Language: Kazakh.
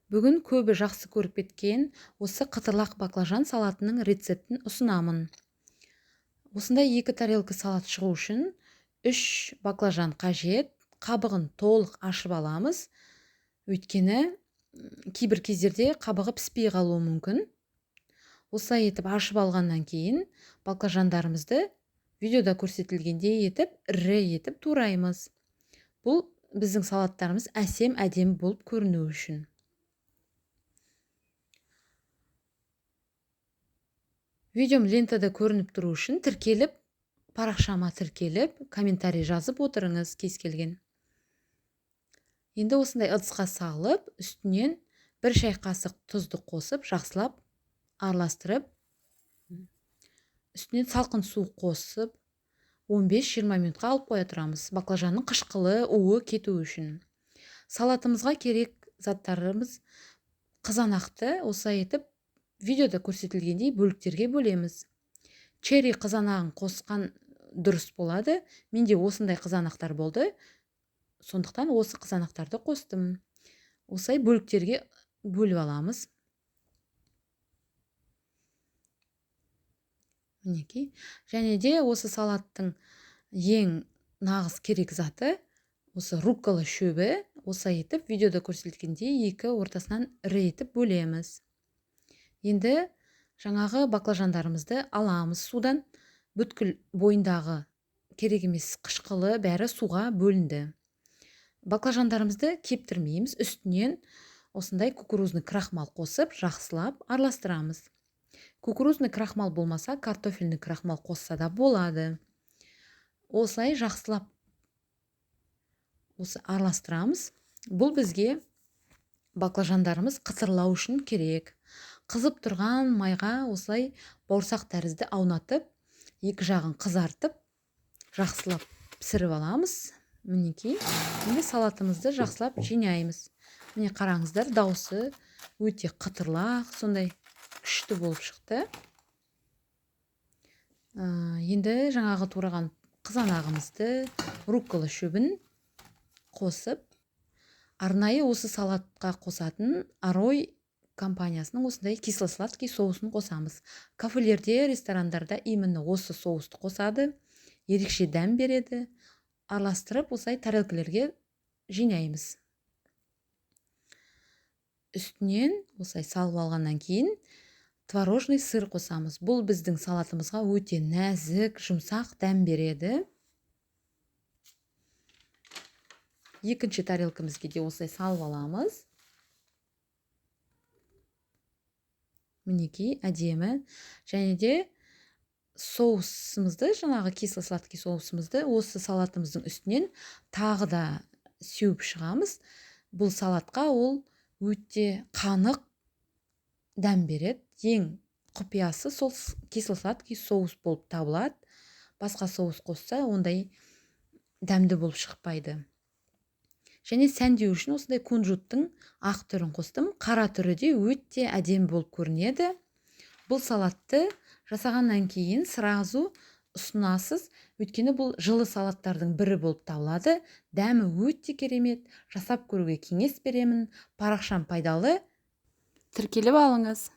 Бүгін көбі жақсы көріп кеткен осы қытырлақ баклажан салатының рецептін ұсынамын. Осындай 2 тарелка салат шығу үшін 3 баклажан қажет. Қабығын толық ашып аламыз. Өйткені кейбір кездерде қабығы піспей қалуы мүмкін. Осылай етіп ашып алғаннан кейін баклажандарымызды видеода көрсетілгендей етіп, ірі етіп тураймыз. Бұл біздің салаттарымыз әдемі болып көріну үшін. Видеом лентада көрініп тұру үшін парақшама тіркеліп, комментарий жазып отырыңыз кез келген. Енді осындай ыдысқа салып, үстінен 1 шай қасық тұзды қосып, жақсылап араластырып, үстінен салқын су қосып, 15-20 минутқа алып қоя тұрамыз. Баклажанның қышқылы, уы кету үшін. Салатымызға керек заттарымыз қызанақты осылай етіп видеода көрсетілгендей бөліктерге бөлеміз. Черри қызанағын қосқан дұрыс болады. Менде осындай қызанақтар болды. Сондықтан осы қызанақтарды қостым. Осылай бөліктерге бөліп аламыз. Мінекей. Және де осы салаттың ең нағыз керек заты осы руккола шөбі. Осылай етіп видеода көрсетілгендей 2 ортасынан ірі етіп бөлеміз. Енді жаңағы баклажандарымызды аламыз судан. Бүткіл бойындағы керек емес қышқылы бәрі суға бөлінді. Баклажандарымызды кептірмейміз. Үстінен осындай кукурузный крахмал қосып, жақсылап араластырамыз. Кукурузный крахмал болмаса, картофельный крахмал қосса да болады. Осылай жақсылап араластырамыз. Бұл бізге баклажандарымыз қытырлау үшін керек. Қызып тұрған майға осылай бауырсақ тәрізді аунатып, 2 жағын қызартып, жақсылап пісіріп аламыз. Мінекей. Енді салатымызды жақсылап жинаймыз. Міне қараңыздар, дауысы өте қытырлақ, сондай күшті болып шықты. Енді жаңағы тураған қызанағымызды, руккола шөбін қосып, арнайы осы салатқа қосатын Арой компаниясының осындай кисло-сладкий соусын қосамыз. Кафелерде, ресторандарда именно осы соусты қосады. Ерекше дәм береді. Араластырып, осылай тарелкалерге жинаймыз. Үстінен осылай салып алғаннан кейін творожный сыр қосамыз. Бұл біздің салатымызға өте нәзік, жұмсақ дәм береді. Екінші тарелкамызға де осылай салып аламыз. Мінекей, әдемі. Және де соусымызды, жаңағы кисло-сладкий соусымызды осы салатымыздың үстінен тағы да сеуіп шығамыз. Бұл салатқа ол өте қанық дәм береді. Ең құпиясы сол кисло-сладкий соус болып табылады. Басқа соус қосса, ондай дәмді болып шықпайды. Және сәндеу үшін осындай кунжуттың ақ түрін қостым. Қара түрі де өте әдемі болып көрінеді. Бұл салатты жасағаннан кейін сразу ұсынасыз. Өйткені бұл жылы салаттардың бірі болып табылады. Дәмі өте керемет. Жасап көруге кеңес беремін. Парақшам пайдалы. Тіркеліп алыңыз.